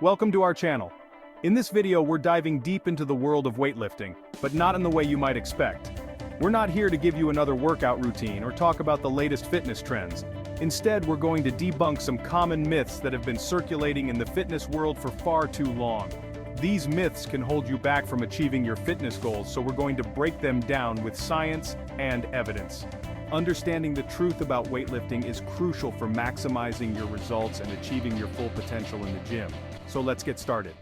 Welcome to our channel. In this video, we're diving deep into the world of weightlifting, but not in the way you might expect. We're not here to give you another workout routine or talk about the latest fitness trends. Instead, we're going to debunk some common myths that have been circulating in the fitness world for far too long. These myths can hold you back from achieving your fitness goals, so we're going to break them down with science and evidence. Understanding the truth about weightlifting is crucial for maximizing your results and achieving your full potential in the gym. So let's get started.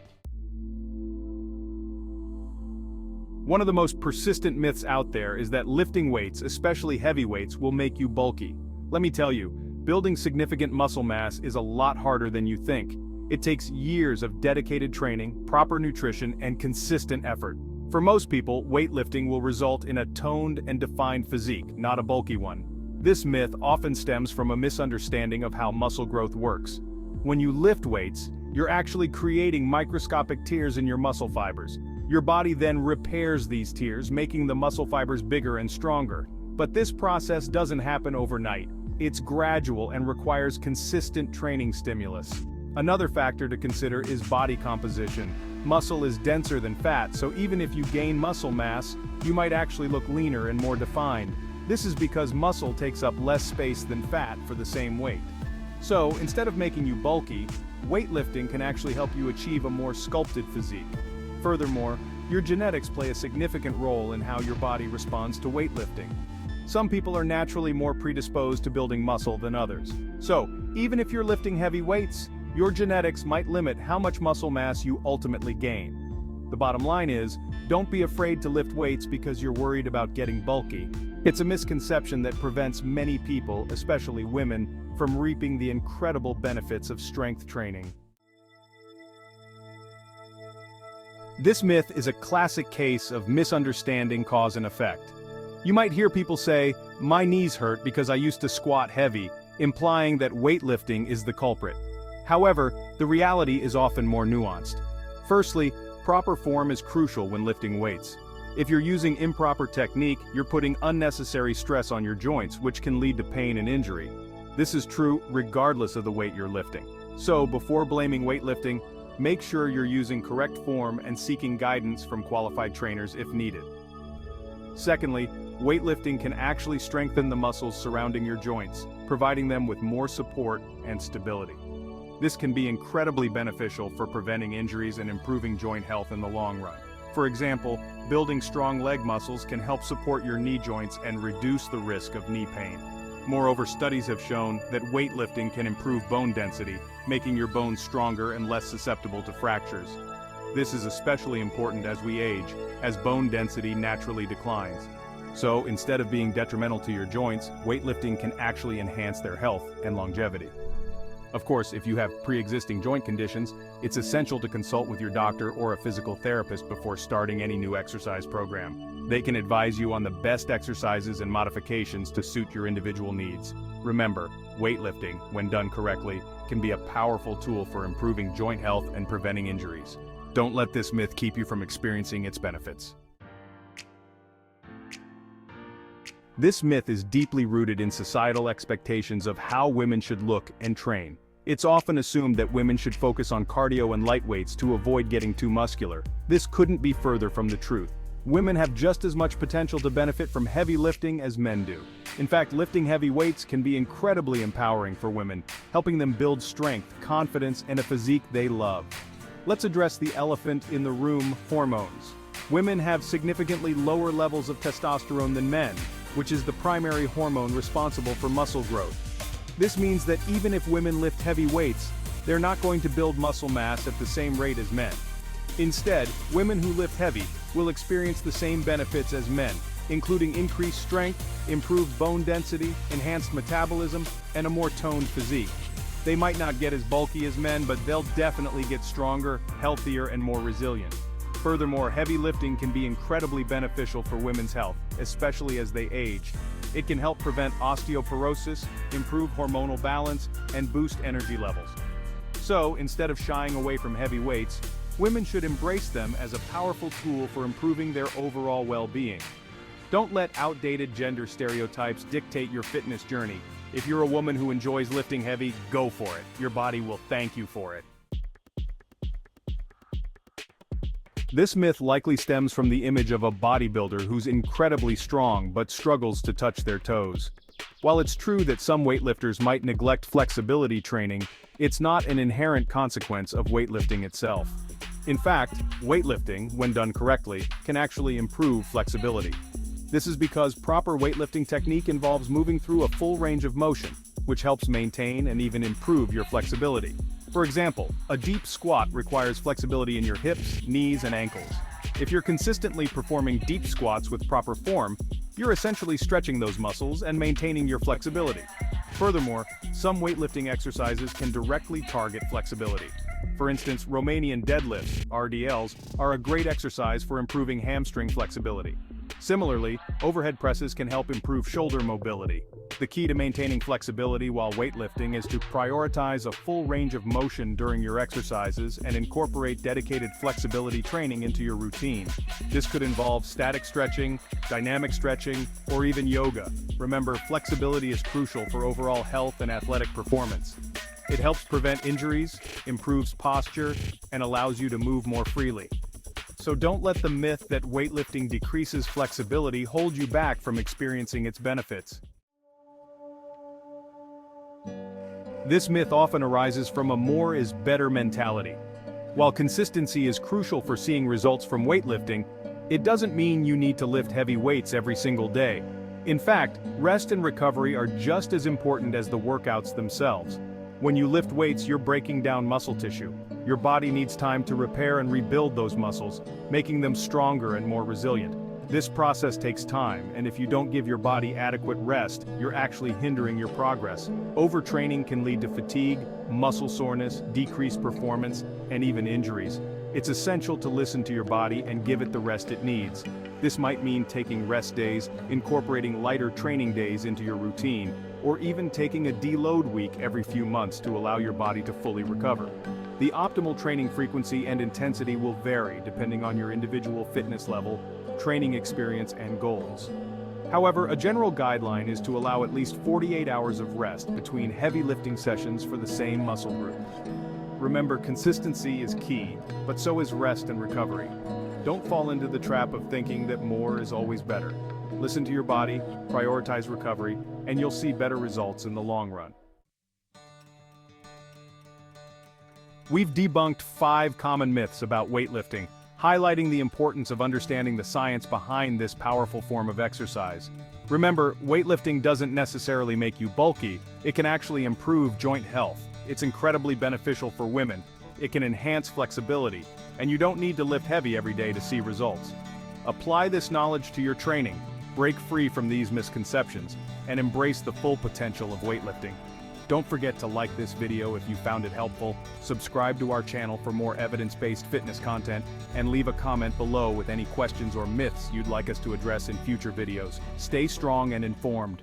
One of the most persistent myths out there is that lifting weights, especially heavy weights, will make you bulky. Let me tell you, building significant muscle mass is a lot harder than you think. It takes years of dedicated training, proper nutrition, and consistent effort. For most people, weightlifting will result in a toned and defined physique, not a bulky one. This myth often stems from a misunderstanding of how muscle growth works. When you lift weights, you're actually creating microscopic tears in your muscle fibers. Your body then repairs these tears, making the muscle fibers bigger and stronger. But this process doesn't happen overnight. It's gradual and requires consistent training stimulus. Another factor to consider is body composition. Muscle is denser than fat, so even if you gain muscle mass, you might actually look leaner and more defined. This is because muscle takes up less space than fat for the same weight. So, instead of making you bulky, weightlifting can actually help you achieve a more sculpted physique. Furthermore, your genetics play a significant role in how your body responds to weightlifting. Some people are naturally more predisposed to building muscle than others. So, even if you're lifting heavy weights, your genetics might limit how much muscle mass you ultimately gain. The bottom line is, don't be afraid to lift weights because you're worried about getting bulky. It's a misconception that prevents many people, especially women, from reaping the incredible benefits of strength training. This myth is a classic case of misunderstanding cause and effect. You might hear people say, "My knees hurt because I used to squat heavy," implying that weightlifting is the culprit. However, the reality is often more nuanced. Firstly, proper form is crucial when lifting weights. If you're using improper technique, you're putting unnecessary stress on your joints, which can lead to pain and injury. This is true regardless of the weight you're lifting. So, before blaming weightlifting, make sure you're using correct form and seeking guidance from qualified trainers if needed. Secondly, weightlifting can actually strengthen the muscles surrounding your joints, providing them with more support and stability. This can be incredibly beneficial for preventing injuries and improving joint health in the long run. For example, building strong leg muscles can help support your knee joints and reduce the risk of knee pain. Moreover, studies have shown that weightlifting can improve bone density, making your bones stronger and less susceptible to fractures. This is especially important as we age, as bone density naturally declines. So, instead of being detrimental to your joints, weightlifting can actually enhance their health and longevity. Of course, if you have pre-existing joint conditions, it's essential to consult with your doctor or a physical therapist before starting any new exercise program. They can advise you on the best exercises and modifications to suit your individual needs. Remember, weightlifting, when done correctly, can be a powerful tool for improving joint health and preventing injuries. Don't let this myth keep you from experiencing its benefits. This myth is deeply rooted in societal expectations of how women should look and train. It's often assumed that women should focus on cardio and light weights to avoid getting too muscular. This couldn't be further from the truth. Women have just as much potential to benefit from heavy lifting as men do. In fact, lifting heavy weights can be incredibly empowering for women, helping them build strength, confidence, and a physique they love. Let's address the elephant in the room: hormones. Women have significantly lower levels of testosterone than men, which is the primary hormone responsible for muscle growth. This means that even if women lift heavy weights, they're not going to build muscle mass at the same rate as men. Instead, women who lift heavy will experience the same benefits as men, including increased strength, improved bone density, enhanced metabolism, and a more toned physique. They might not get as bulky as men, but they'll definitely get stronger, healthier, and more resilient. Furthermore, heavy lifting can be incredibly beneficial for women's health, especially as they age. It can help prevent osteoporosis, improve hormonal balance, and boost energy levels. So, instead of shying away from heavy weights, women should embrace them as a powerful tool for improving their overall well-being. Don't let outdated gender stereotypes dictate your fitness journey. If you're a woman who enjoys lifting heavy, go for it. Your body will thank you for it. This myth likely stems from the image of a bodybuilder who's incredibly strong but struggles to touch their toes. While it's true that some weightlifters might neglect flexibility training, it's not an inherent consequence of weightlifting itself. In fact, weightlifting, when done correctly, can actually improve flexibility. This is because proper weightlifting technique involves moving through a full range of motion, which helps maintain and even improve your flexibility. For example, a deep squat requires flexibility in your hips, knees, and ankles. If you're consistently performing deep squats with proper form, you're essentially stretching those muscles and maintaining your flexibility. Furthermore, some weightlifting exercises can directly target flexibility. For instance, Romanian deadlifts, RDLs, are a great exercise for improving hamstring flexibility. Similarly, overhead presses can help improve shoulder mobility. The key to maintaining flexibility while weightlifting is to prioritize a full range of motion during your exercises and incorporate dedicated flexibility training into your routine. This could involve static stretching, dynamic stretching, or even yoga. Remember, flexibility is crucial for overall health and athletic performance. It helps prevent injuries, improves posture, and allows you to move more freely. So don't let the myth that weightlifting decreases flexibility hold you back from experiencing its benefits. This myth often arises from a more is better mentality. While consistency is crucial for seeing results from weightlifting, it doesn't mean you need to lift heavy weights every single day. In fact, rest and recovery are just as important as the workouts themselves. When you lift weights, you're breaking down muscle tissue. Your body needs time to repair and rebuild those muscles, making them stronger and more resilient. This process takes time, and if you don't give your body adequate rest, you're actually hindering your progress. Overtraining can lead to fatigue, muscle soreness, decreased performance, and even injuries. It's essential to listen to your body and give it the rest it needs. This might mean taking rest days, incorporating lighter training days into your routine, or even taking a deload week every few months to allow your body to fully recover. The optimal training frequency and intensity will vary depending on your individual fitness level, training experience, and goals. However, a general guideline is to allow at least 48 hours of rest between heavy lifting sessions for the same muscle group. Remember, consistency is key, but so is rest and recovery. Don't fall into the trap of thinking that more is always better. Listen to your body, prioritize recovery, and you'll see better results in the long run. We've debunked 5 common myths about weightlifting, highlighting the importance of understanding the science behind this powerful form of exercise. Remember, weightlifting doesn't necessarily make you bulky, it can actually improve joint health. It's incredibly beneficial for women. It can enhance flexibility, and you don't need to lift heavy every day to see results. Apply this knowledge to your training, break free from these misconceptions, and embrace the full potential of weightlifting. Don't forget to like this video if you found it helpful, subscribe to our channel for more evidence-based fitness content, and leave a comment below with any questions or myths you'd like us to address in future videos. Stay strong and informed.